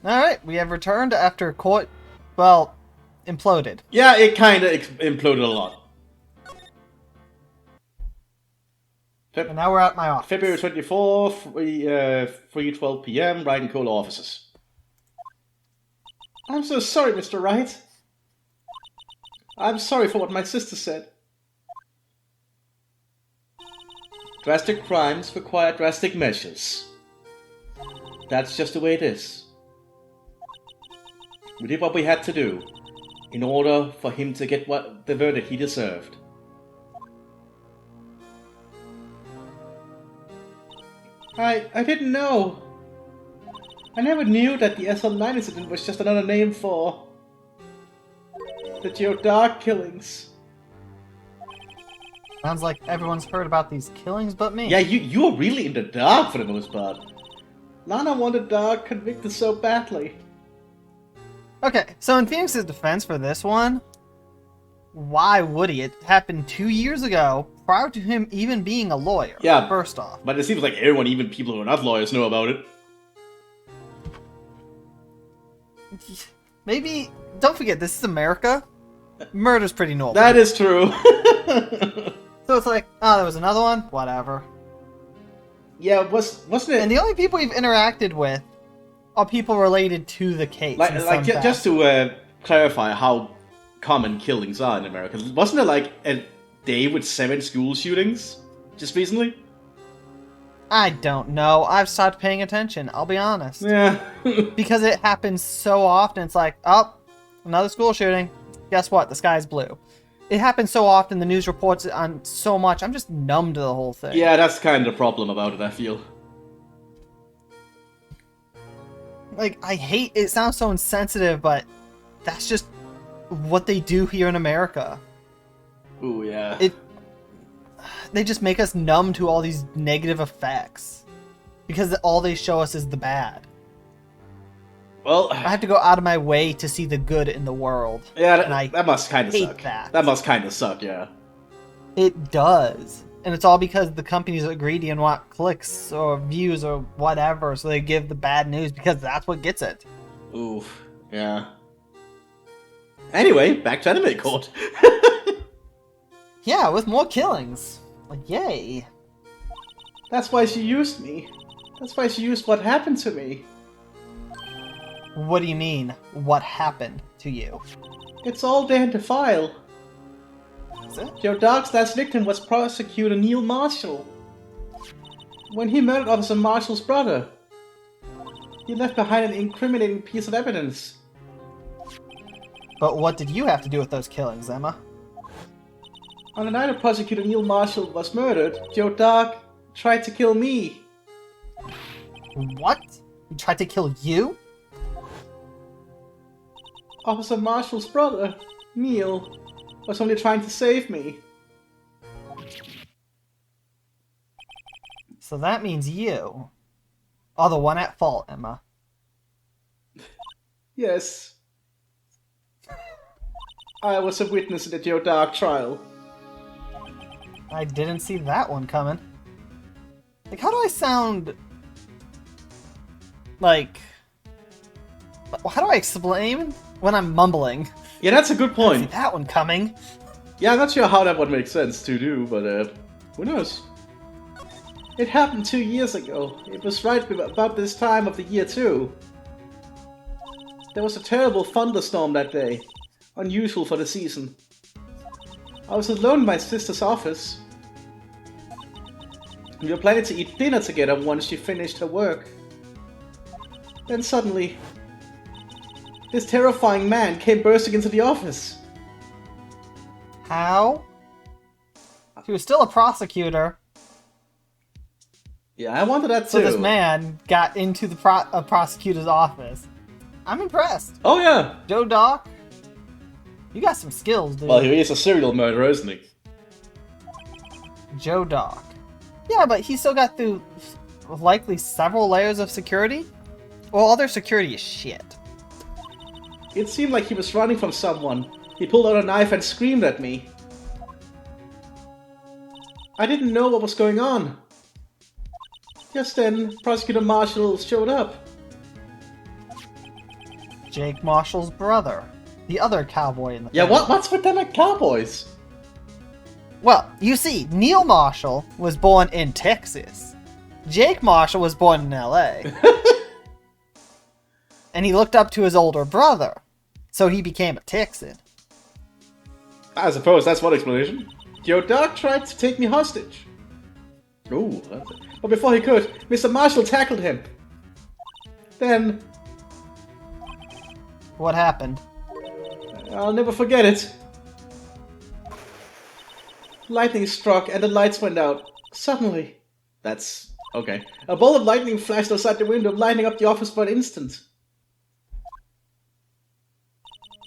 Alright, we have returned after court, well, imploded. Yeah, it kind of imploded a lot. And now we're at my office. February 24th, 3:12 p.m., Wright and Cole offices. I'm so sorry, Mr. Wright. I'm sorry for what my sister said. Drastic crimes require drastic measures. That's just the way it is. We did what we had to do in order for him to get the verdict he deserved. I didn't know. I never knew that the SL9 incident was just another name for the Joe Dark killings. Sounds like everyone's heard about these killings but me. Yeah, you were really in the dark for the most part. Lana wanted Dark convicted so badly. Okay, so in Phoenix's defense for this one, why would he? It happened 2 years ago, prior to him even being a lawyer. Yeah, first off. But it seems like everyone, even people who are not lawyers, know about it. Maybe, don't forget, this is America. Murder's pretty normal. That is true. So it's like, oh, there was another one? Whatever. Yeah, wasn't it? And the only people we've interacted with are people related to the case. Just to clarify how common killings are in America, wasn't it like a day with 7 school shootings just recently? I don't know. I've stopped paying attention, I'll be honest. Yeah. Because it happens so often. It's like, oh, another school shooting. Guess what? The sky's blue. It happens so often, the news reports it on so much, I'm just numb to the whole thing. Yeah, that's kind of the problem about it, I feel. Like, I hate, it sounds so insensitive, but that's just what they do here in America. Ooh, yeah. They just make us numb to all these negative effects. Because all they show us is the bad. Well, I have to go out of my way to see the good in the world. Yeah, and that must kind of suck. That must kind of suck, yeah. It does. And it's all because the companies are greedy and want clicks or views or whatever, so they give the bad news because that's what gets it. Oof, yeah. Anyway, back to Anime Court. Yeah, with more killings. Like, yay. That's why she used me. That's why she used what happened to me. What do you mean, what happened to you? It's all there in the file. Is it? Joe Dark's last victim was Prosecutor Neil Marshall. When he murdered Officer Marshall's brother, he left behind an incriminating piece of evidence. But what did you have to do with those killings, Emma? On the night of Prosecutor Neil Marshall was murdered, Joe Dark tried to kill me. What? He tried to kill you? Officer Marshall's brother, Neil, was only trying to save me. So that means you are the one at fault, Emma. Yes. I was a witness in the Joe Dark trial. I didn't see that one coming. Like, how do I sound... Like... How do I explain when I'm mumbling? Yeah, that's a good I point. didn't see that one coming. Yeah, I'm not sure how that would make sense to do, but who knows? It happened 2 years ago. It was right about this time of the year too. There was a terrible thunderstorm that day. Unusual for the season. I was alone in my sister's office. We were planning to eat dinner together once she finished her work. Then suddenly, this terrifying man came bursting into the office. How? He was still a prosecutor. Yeah, I wanted that too. So this man got into the prosecutor's office. I'm impressed. Oh yeah. Joe Doc, you got some skills, dude. Well, he is a serial murderer, isn't he? Joe Doc. Yeah, but he still got through likely several layers of security. Well, all their security is shit. It seemed like he was running from someone. He pulled out a knife and screamed at me. I didn't know what was going on. Just then, Prosecutor Marshall showed up. Jake Marshall's brother. The other cowboy in the Yeah, family. what's with them and cowboys? Well, you see, Neil Marshall was born in Texas. Jake Marshall was born in LA. And he looked up to his older brother. So he became a Texan. I suppose that's one explanation. Your dog tried to take me hostage. Ooh, but before he could, Mr. Marshall tackled him. Then, What happened? I'll never forget it. Lightning struck and the lights went out. Suddenly. That's okay. A ball of lightning flashed outside the window, lighting up the office for an instant.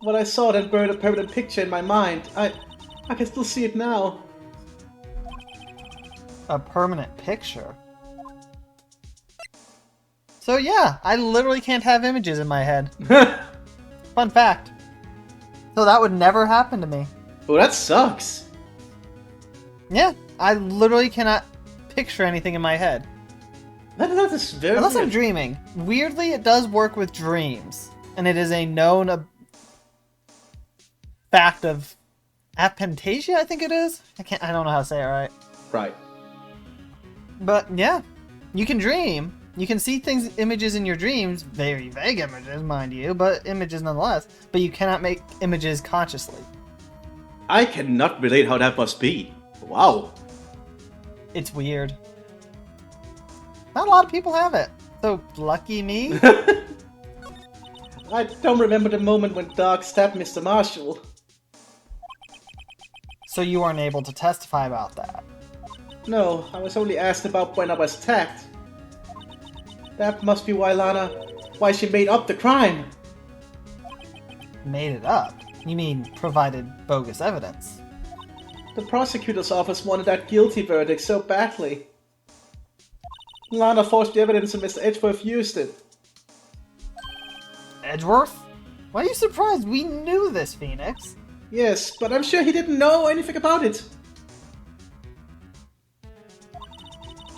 What I saw then burned a permanent picture in my mind. I can still see it now. A permanent picture? So yeah, I literally can't have images in my head. Fun fact. So that would never happen to me. Oh, that sucks. Yeah, I literally cannot picture anything in my head. That is very Unless I'm weird. dreaming. Weirdly, it does work with dreams. And it is a known fact of aphantasia, I think it is. I don't know how to say it right. Right. But yeah, you can dream. You can see images in your dreams, very vague images, mind you, but images nonetheless. But you cannot make images consciously. I cannot relate how that must be. Wow. It's weird. Not a lot of people have it. So lucky me. I don't remember the moment when Doc stabbed Mr. Marshall. So you weren't able to testify about that. No, I was only asked about when I was attacked. That must be why she made up the crime. Made it up? You mean provided bogus evidence? The prosecutor's office wanted that guilty verdict so badly. Lana forged the evidence and Mr. Edgeworth used it. Edgeworth? Why are you surprised? We knew this, Phoenix. Yes, but I'm sure he didn't know anything about it.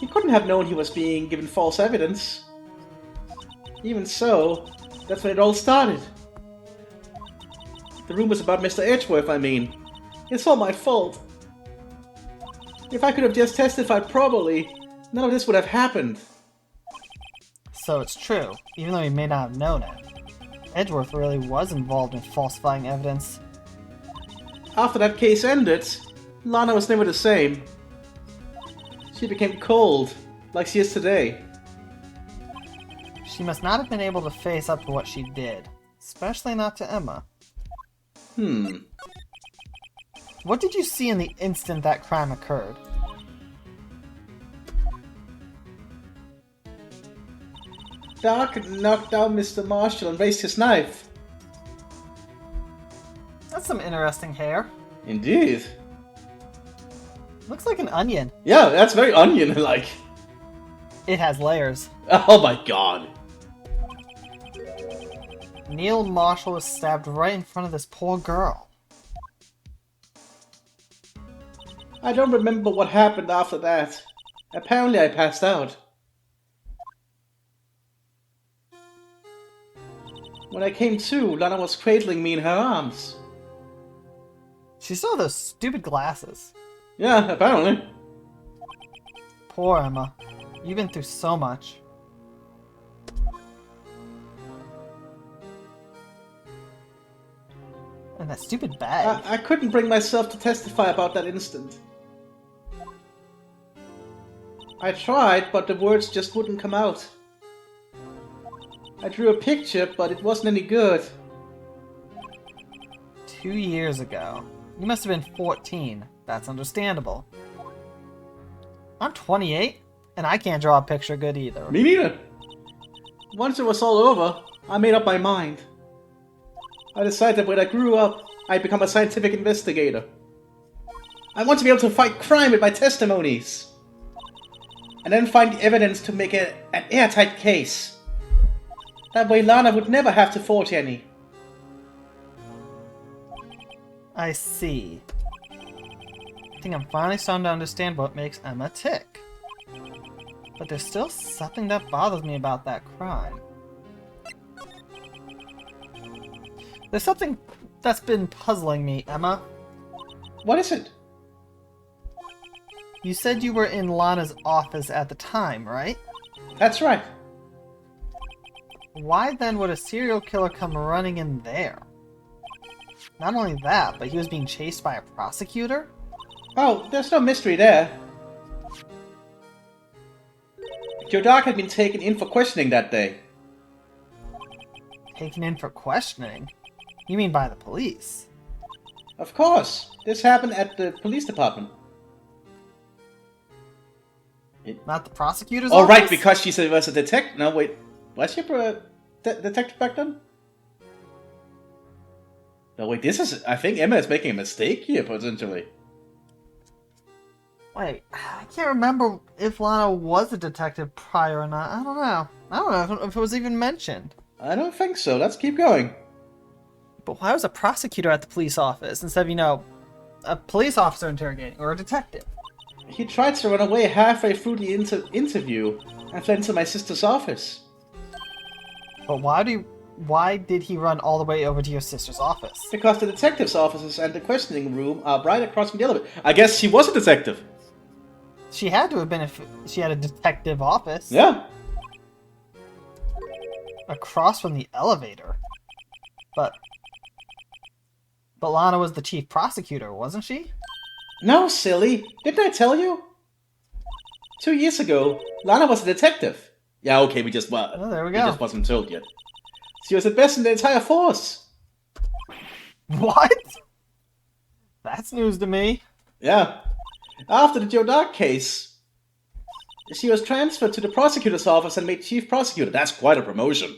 He couldn't have known he was being given false evidence. Even so, that's when it all started. The rumors about Mr. Edgeworth, I mean. It's all my fault. If I could have just testified properly, none of this would have happened. So it's true, even though he may not have known it. Edgeworth really was involved in falsifying evidence. After that case ended, Lana was never the same. She became cold, like she is today. She must not have been able to face up to what she did, especially not to Emma. What did you see in the instant that crime occurred? Doc knocked down Mr. Marshall and raised his knife. That's some interesting hair. Indeed. Looks like an onion. Yeah, that's very onion-like. It has layers. Oh my god. Neil Marshall was stabbed right in front of this poor girl. I don't remember what happened after that. Apparently I passed out. When I came to, Lana was cradling me in her arms. She still had those stupid glasses. Yeah, apparently. Poor Emma. You've been through so much. And that stupid bag. I couldn't bring myself to testify about that instant. I tried, but the words just wouldn't come out. I drew a picture, but it wasn't any good. 2 years ago. You must have been 14. That's understandable. I'm 28, and I can't draw a picture good either. Me neither. Once it was all over, I made up my mind. I decided that when I grew up, I'd become a scientific investigator. I want to be able to fight crime with my testimonies. And then find the evidence to make an airtight case. That way Lana would never have to forge any. I see. I think I'm finally starting to understand what makes Emma tick. But there's still something that bothers me about that crime. There's something that's been puzzling me, Emma. What is it? You said you were in Lana's office at the time, right? That's right. Why then would a serial killer come running in there? Not only that, but he was being chased by a prosecutor? Oh, there's no mystery there. Joe Dark had been taken in for questioning that day. Taken in for questioning? You mean by the police? Of course. This happened at the police department. Not the prosecutor's Oh, office? right, because she said it was a detective. No, wait. Was she a detective back then? No, wait, this is... I think Emma is making a mistake here, potentially. Wait, I can't remember if Lana was a detective prior or not. I don't know. I don't know if it was even mentioned. I don't think so. Let's keep going. But why was a prosecutor at the police office instead of, a police officer interrogating or a detective? He tried to run away halfway through the interview and fled into my sister's office. But why did he run all the way over to your sister's office? Because the detective's offices and the questioning room are right across from the elevator. I guess she was a detective. She had to have been if she had a detective office. Yeah. Across from the elevator. But Lana was the chief prosecutor, wasn't she? No, silly. Didn't I tell you? 2 years ago, Lana was a detective. Yeah, okay, we just Oh, there we go. We just wasn't told yet. She was the best in the entire force. What? That's news to me. Yeah. After the Joe Dark case, she was transferred to the prosecutor's office and made chief prosecutor. That's quite a promotion.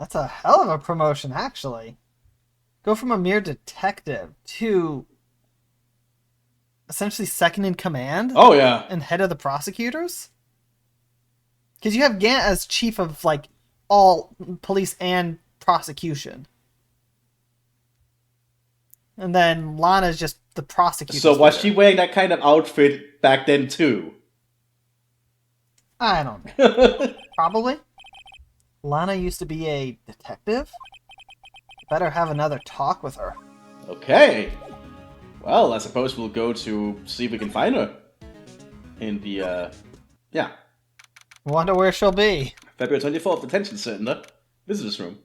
That's a hell of a promotion, actually. Go from a mere detective to essentially second in command? Oh, yeah. And head of the prosecutors? Because you have Gant as chief of, all police and prosecution. And then Lana's just the prosecutor. So was she wearing that kind of outfit back then, too? I don't know. Probably. Lana used to be a detective? Better have another talk with her. Okay. Well, I suppose we'll go to see if we can find her. In the, yeah. Wonder where she'll be. February 24th, detention center. Visitor's room.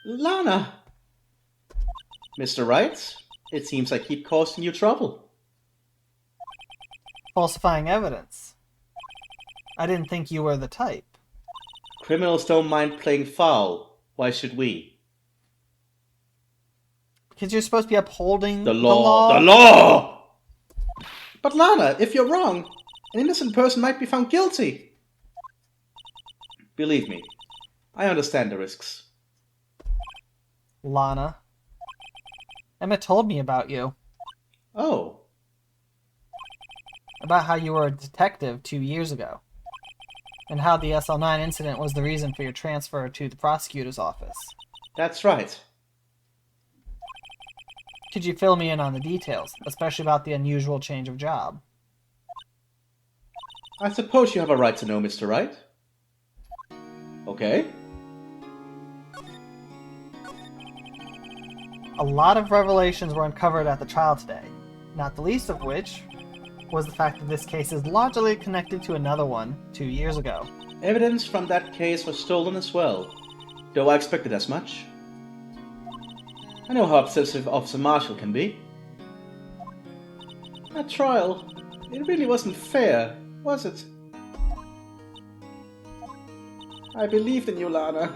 Lana! Mr. Wright, it seems I keep causing you trouble. Falsifying evidence. I didn't think you were the type. Criminals don't mind playing foul. Why should we? Because you're supposed to be upholding The law! The law! But Lana, if you're wrong, an innocent person might be found guilty. Believe me, I understand the risks. Lana. Emma told me about you. Oh. About how you were a detective 2 years ago. And how the SL9 incident was the reason for your transfer to the prosecutor's office. That's right. Could you fill me in on the details, especially about the unusual change of job? I suppose you have a right to know, Mr. Wright. Okay. A lot of revelations were uncovered at the trial today, not the least of which was the fact that this case is largely connected to another one 2 years ago. Evidence from that case was stolen as well, though I expected as much. I know how obsessive Officer Marshall can be. That trial, it really wasn't fair, was it? I believed in you, Lana.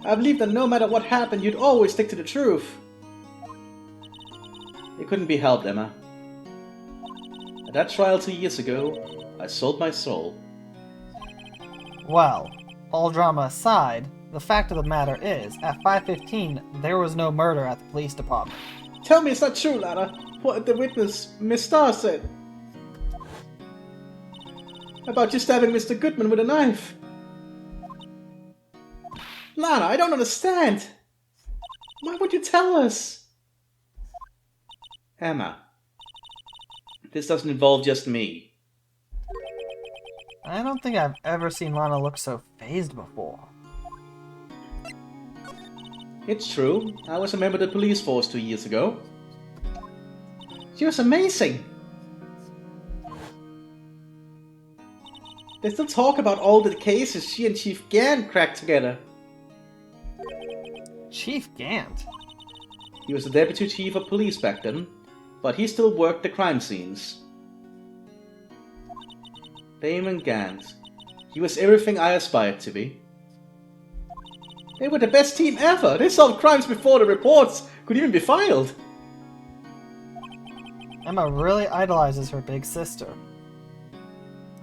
I believed that no matter what happened, you'd always stick to the truth. It couldn't be helped, Emma. At that trial 2 years ago, I sold my soul. Well, all drama aside, the fact of the matter is, at 5:15, there was no murder at the police department. Tell me it's not true, Lana. What the witness, Miss Starr, said. About you stabbing Mr. Goodman with a knife. Lana, I don't understand. Why would you tell us? Emma, this doesn't involve just me. I don't think I've ever seen Lana look so phased before. It's true. I was a member of the police force 2 years ago. She was amazing. They still talk about all the cases she and Chief Gant cracked together. Chief Gant? He was the deputy chief of police back then, but he still worked the crime scenes. Damon Gant. He was everything I aspired to be. They were the best team ever! They solved crimes before the reports could even be filed! Emma really idolizes her big sister.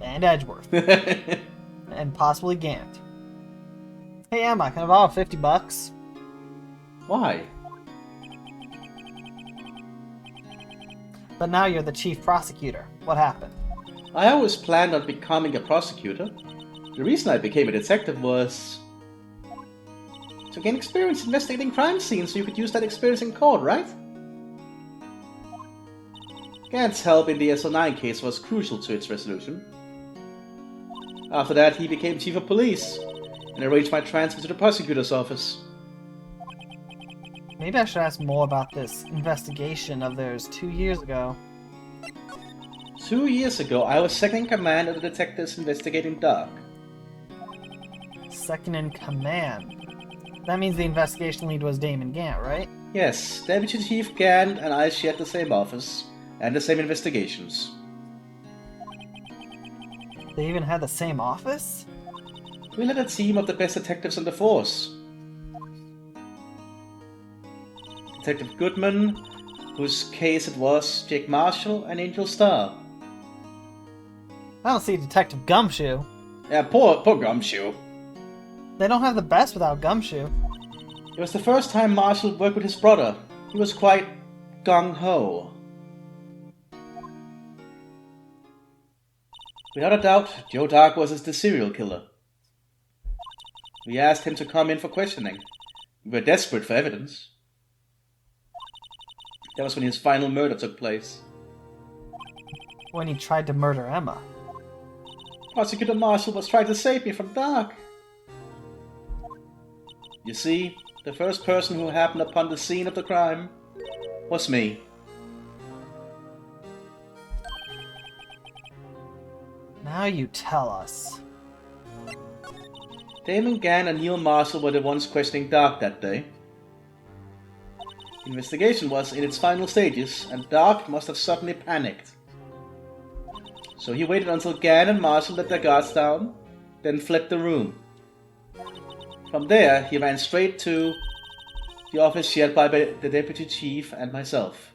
And Edgeworth. And possibly Gant. Hey Emma, can I borrow $50? Why? But now you're the chief prosecutor. What happened? I always planned on becoming a prosecutor. The reason I became a detective was to gain experience investigating crime scenes so you could use that experience in court, right? Gant's help in the SO9 case was crucial to its resolution. After that, he became chief of police and arranged my transfer to the prosecutor's office. Maybe I should ask more about this investigation of theirs 2 years ago. 2 years ago, I was second in command of the detectives investigating Dark. Second in command? That means the investigation lead was Damon Gant, right? Yes, Deputy Chief Gant and I shared the same office and the same investigations. They even had the same office? We led a team of the best detectives on the force. Detective Goodman, whose case it was, Jake Marshall, and Angel Starr. I don't see Detective Gumshoe. Yeah, poor Gumshoe. They don't have the best without Gumshoe. It was the first time Marshall worked with his brother. He was quite gung-ho. Without a doubt, Joe Dark was the serial killer. We asked him to come in for questioning. We were desperate for evidence. That was when his final murder took place. When he tried to murder Emma. Prosecutor Marshall was trying to save me from Dark. You see, the first person who happened upon the scene of the crime was me. Now you tell us. Damon Gant and Neil Marshall were the ones questioning Dark that day. The investigation was in its final stages, and Dark must have suddenly panicked. So he waited until Gant and Marshall let their guards down, then fled the room. From there, he ran straight to the office shared by the deputy chief and myself.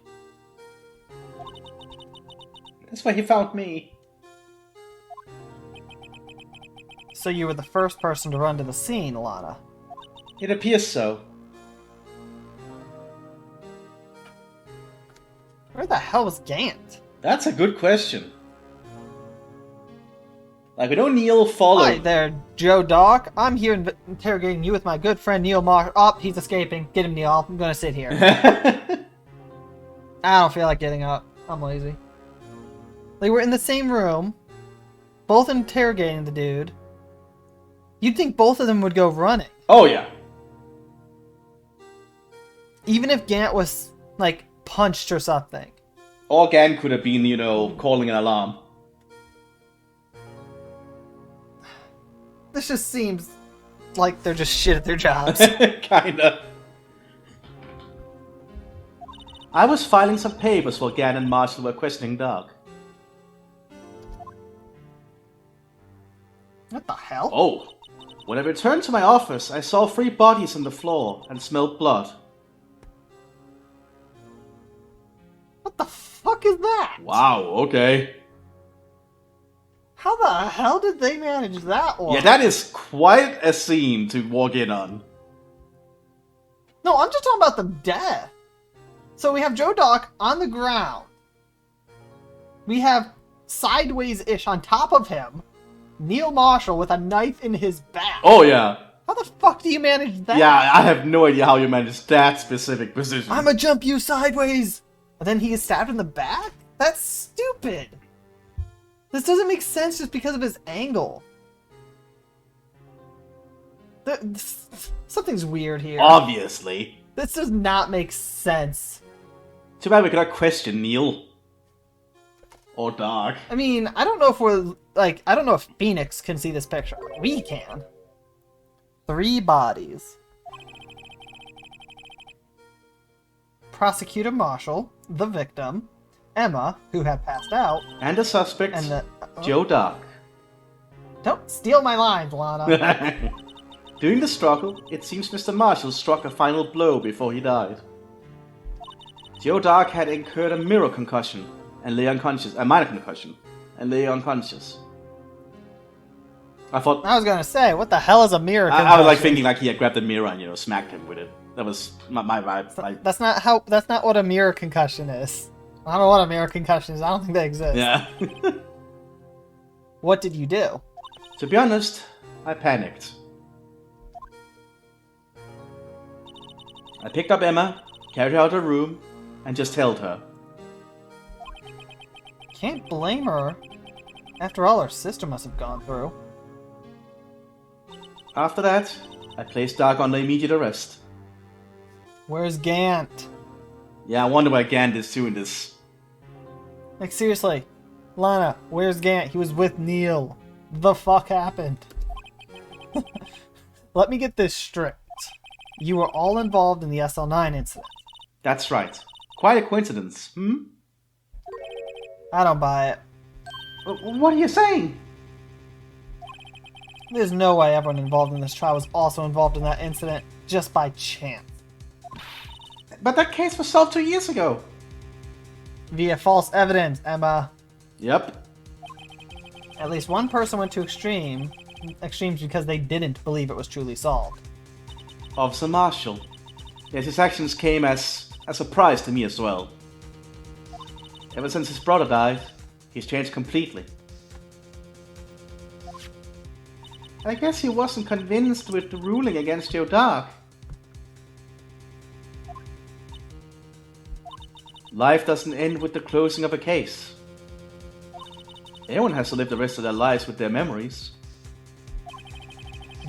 That's where he found me. So you were the first person to run to the scene, Lana. It appears so. Where the hell was Gant? That's a good question. Like, we know Neil followed. Hi there, Joe Dark. I'm here interrogating you with my good friend Neil Marsh. Oh, he's escaping. Get him, Neil. I'm gonna sit here. I don't feel like getting up. I'm lazy. They were in the same room, both interrogating the dude. You'd think both of them would go running. Oh, yeah. Even if Gant was, like, punched or something. Or Gant could have been, calling an alarm. This just seems like they're just shit at their jobs. Kinda. I was filing some papers while Gant and Marshall were questioning Dark. What the hell? Oh. When I returned to my office, I saw 3 bodies on the floor and smelled blood. What the fuck is that? Wow, okay. How the hell did they manage that one? Yeah, that is quite a scene to walk in on. No, I'm just talking about the death. So we have Joe Doc on the ground. We have sideways-ish on top of him Neil Marshall with a knife in his back. Oh, yeah. How the fuck do you manage that? Yeah, I have no idea how you manage that specific position. I'ma jump you sideways! And then he is stabbed in the back? That's stupid! This doesn't make sense just because of his angle. Something's weird here. Obviously. This does not make sense. Too bad we cannot question Neil. Or Dark. I mean, I don't know if we're, like, I don't know if Phoenix can see this picture. We can. 3 bodies. Prosecutor Marshall, the victim, Emma, who had passed out, And the suspect, and the... Joe Dark. Don't steal my lines, Lana. During the struggle, it seems Mr. Marshall struck a final blow before he died. Joe Dark had incurred a mirror concussion and lay unconscious, a minor concussion, and lay unconscious. I thought... I was gonna say, what the hell is a mirror concussion? I was like thinking like he had grabbed the mirror and, you know, smacked him with it. That was my vibe. That's not what a mirror concussion is. I don't know what a mirror concussion is. I don't think they exist. Yeah. What did you do? To be honest, I panicked. I picked up Emma, carried her out of the room, and just held her. Can't blame her. After all, her sister must have gone through. After that, I placed Dark under immediate arrest. Where's Gant? Yeah, I wonder where Gant is doing this. Like, seriously. Lana, where's Gant? He was with Neil. The fuck happened? Let me get this straight. You were all involved in the SL9 incident. That's right. Quite a coincidence, hmm? I don't buy it. What are you saying? There's no way everyone involved in this trial was also involved in that incident just by chance. But that case was solved 2 years ago. Via false evidence, Emma. Yep. At least one person went to extremes because they didn't believe it was truly solved. Officer Marshall. Yes, his actions came as a surprise to me as well. Ever since his brother died, he's changed completely. I guess he wasn't convinced with the ruling against Joe Dark. Life doesn't end with the closing of a case. Everyone has to live the rest of their lives with their memories.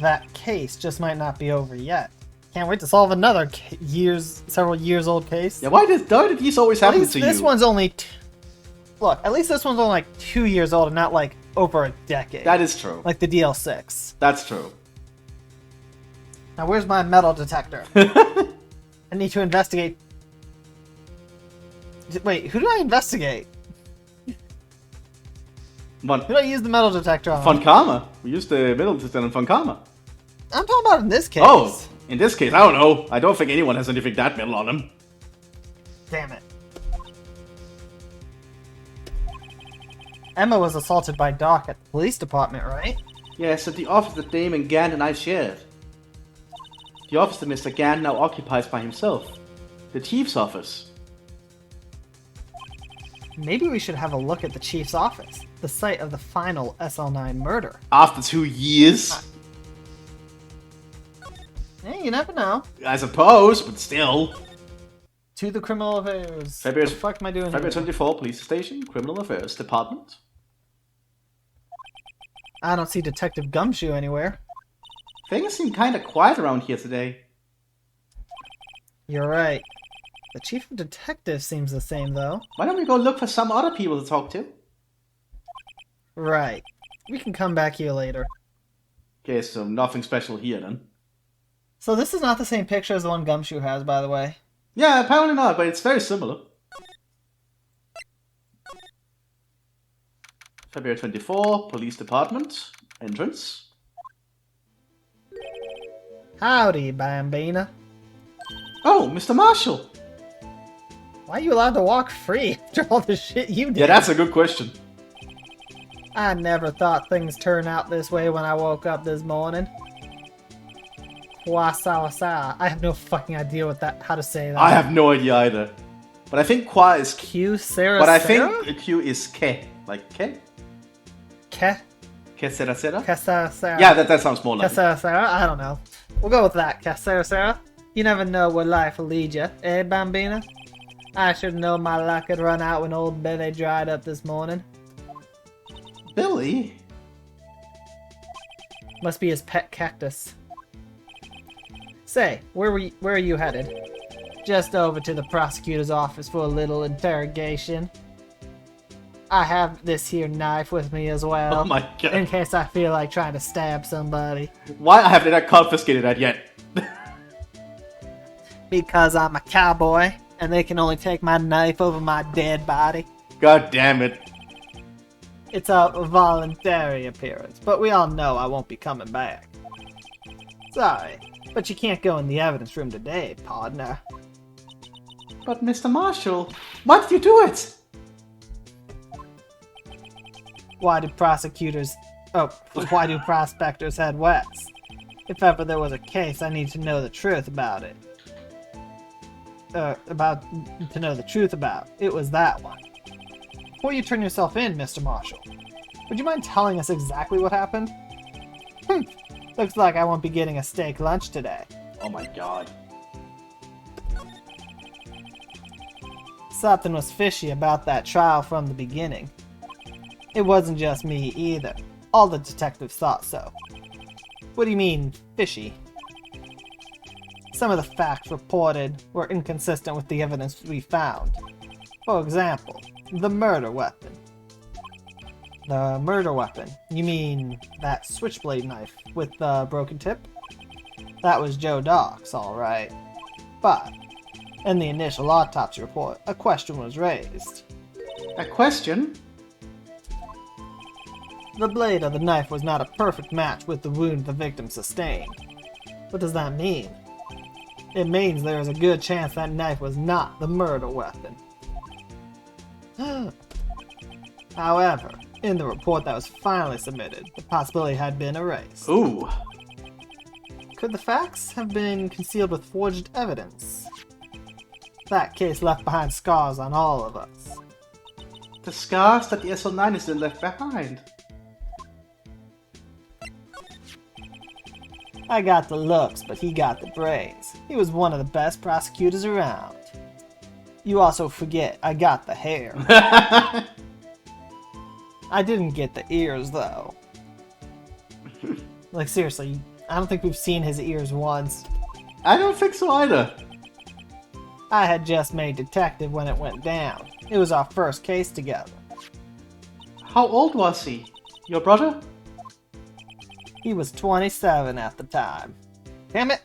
That case just might not be over yet. Can't wait to solve another several years old case. Yeah, why did these always happen to you? This one's only... Look, at least this one's only like 2 years old and not like over a decade. That is true. Like the DL6. That's true. Now where's my metal detector? I need to investigate... Wait, who do I investigate? Who do I use the metal detector on? Funkama. We used the metal detector on Funkama. I'm talking about in this case. Oh, in this case, I don't know. I don't think anyone has anything that metal on them. Damn it. Emma was assaulted by Doc at the police department, right? Yes, at the office that Damon Gant and I shared. The office that Mr. Gant now occupies by himself. The chief's office. Maybe we should have a look at the chief's office, the site of the final SL9 murder. After 2 years? Hey, you never know. I suppose, but still. To the criminal affairs. February, What the fuck am I doing February here? 24, police station, criminal affairs department. I don't see Detective Gumshoe anywhere. Things seem kinda quiet around here today. You're right. The chief of detectives seems the same, though. Why don't we go look for some other people to talk to? Right. We can come back here later. Okay, so nothing special here then. So this is not the same picture as the one Gumshoe has, by the way. Yeah, apparently not, but it's very similar. February 24, police department, entrance. Howdy, Bambina. Oh, Mr. Marshall! Why are you allowed to walk free after all the shit you did? Yeah, that's a good question. I never thought things turned out this way when I woke up this morning. Kwasawasa. I have no fucking idea how to say that. I have no idea either. But I think Kwa is Q Sarah. But I think Q is Ke. Like Ke? Ke? Ke Sera Sera? Kesara. Yeah, that sounds more like it. Kesara. I don't know. We'll go with that. Kesara. You never know where life will lead you, eh, Bambina? I should know my luck had run out when old Betty dried up this morning. Billy? Must be his pet cactus. Say, where are you headed? Just over to the prosecutor's office for a little interrogation. I have this here knife with me as well. Oh my god. In case I feel like trying to stab somebody. Why have they not confiscated that yet? Because I'm a cowboy, and they can only take my knife over my dead body. God damn it. It's a voluntary appearance, but we all know I won't be coming back. Sorry, but you can't go in the evidence room today, partner. But Mr. Marshall, why did you do it? Why do prospectors head west? If ever there was a case, I need to know the truth about it. To know the truth about. It was that one. Before you turn yourself in, Mr. Marshall, would you mind telling us exactly what happened? Looks like I won't be getting a steak lunch today. Oh my god. Something was fishy about that trial from the beginning. It wasn't just me either. All the detectives thought so. What do you mean, fishy? Some of the facts reported were inconsistent with the evidence we found. For example, the murder weapon. The murder weapon? You mean that switchblade knife with the broken tip? That was Joe Doc's, alright. But, in the initial autopsy report, a question was raised. A question? The blade of the knife was not a perfect match with the wound the victim sustained. What does that mean? It means there is a good chance that knife was not the murder weapon. However, in the report that was finally submitted, the possibility had been erased. Ooh. Could the facts have been concealed with forged evidence? That case left behind scars on all of us. The scars that the SL9 is then left behind. I got the looks, but he got the brains. He was one of the best prosecutors around. You also forget I got the hair. I didn't get the ears, though. Like, seriously, I don't think we've seen his ears once. I don't think so either. I had just made detective when it went down. It was our first case together. How old was he? Your brother? He was 27 at the time. Damn it!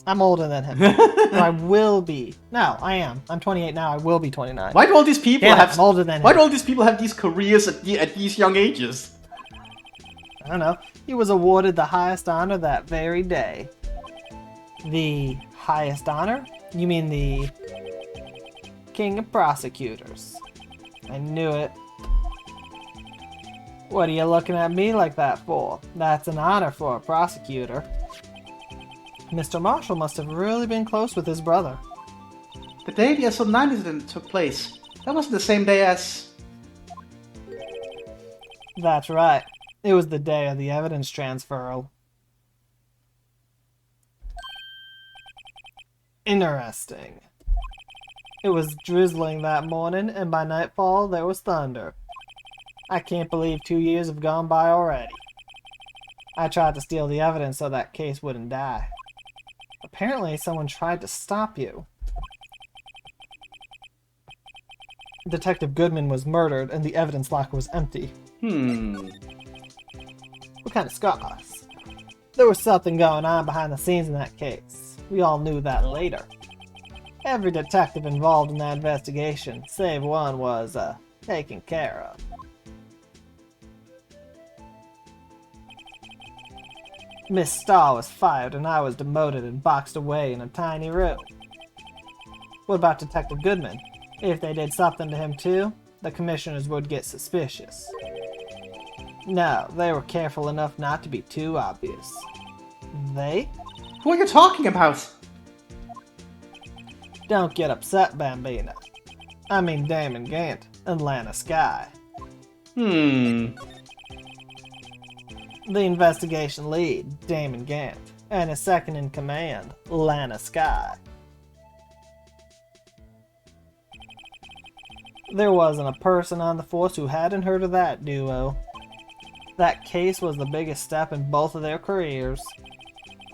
I'm older than him. Or I will be. No, I am. I'm 28 now. I will be 29. Why do all these people Damn it, have? I'm older than him. Why do all these people have these careers at these young ages? I don't know. He was awarded the highest honor that very day. The highest honor? You mean the King of Prosecutors. I knew it. What are you looking at me like that for? That's an honor for a prosecutor. Mr. Marshall must have really been close with his brother. The day the SL9 incident took place, that wasn't the same day as... That's right. It was the day of the evidence transfer. Interesting. It was drizzling that morning, and by nightfall there was thunder. I can't believe 2 years have gone by already. I tried to steal the evidence so that case wouldn't die. Apparently, someone tried to stop you. Detective Goodman was murdered, and the evidence locker was empty. What kind of scars? There was something going on behind the scenes in that case. We all knew that later. Every detective involved in that investigation, save one, was, taken care of. Miss Starr was fired and I was demoted and boxed away in a tiny room. What about Detective Goodman? If they did something to him too, the commissioners would get suspicious. No, they were careful enough not to be too obvious. They? Who are you talking about? Don't get upset, Bambina. I mean Damon Gant and Lana Skye. The investigation lead, Damon Gant, and his second in command, Lana Skye. There wasn't a person on the force who hadn't heard of that duo. That case was the biggest step in both of their careers.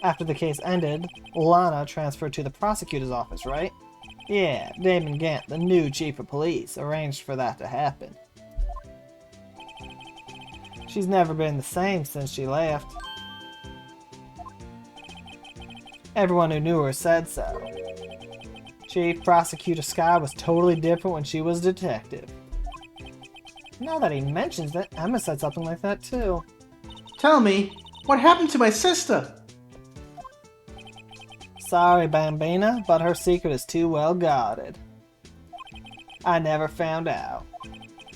After the case ended, Lana transferred to the prosecutor's office, right? Yeah, Damon Gant, the new chief of police, arranged for that to happen. She's never been the same since she left. Everyone who knew her said so. Chief Prosecutor Sky was totally different when she was detective. Now that he mentions it, Emma said something like that too. Tell me, what happened to my sister? Sorry, Bambina, but her secret is too well guarded. I never found out.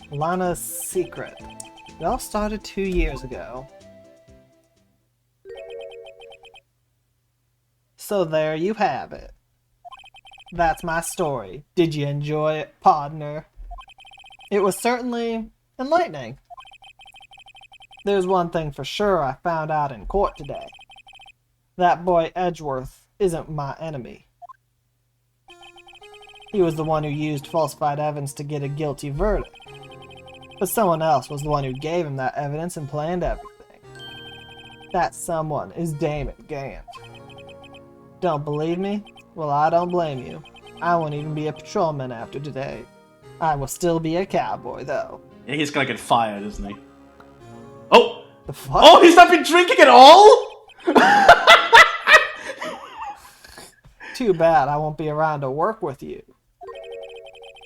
Lana's secret. It all started 2 years ago. So there you have it. That's my story. Did you enjoy it, partner? It was certainly enlightening. There's one thing for sure I found out in court today. That boy Edgeworth isn't my enemy. He was the one who used falsified evidence to get a guilty verdict. But someone else was the one who gave him that evidence and planned everything. That someone is Damon Gant. Don't believe me? Well, I don't blame you. I won't even be a patrolman after today. I will still be a cowboy, though. Yeah, he's gonna get fired, isn't he? Oh! The fuck? Oh, he's not been drinking at all? Too bad I won't be around to work with you.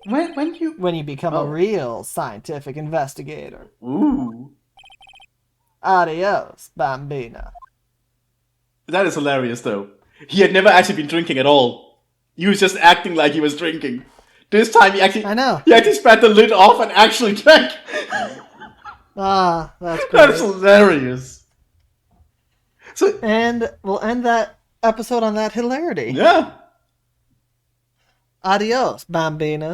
When When you become a real scientific investigator. Ooh. Adios, Bambina. That is hilarious, though. He had never actually been drinking at all. He was just acting like he was drinking. This time he actually... I know. He actually spat the lid off and actually drank. Ah, that's great. That's hilarious. So, And we'll end that episode on that hilarity. yeah. Adios, Bambinas.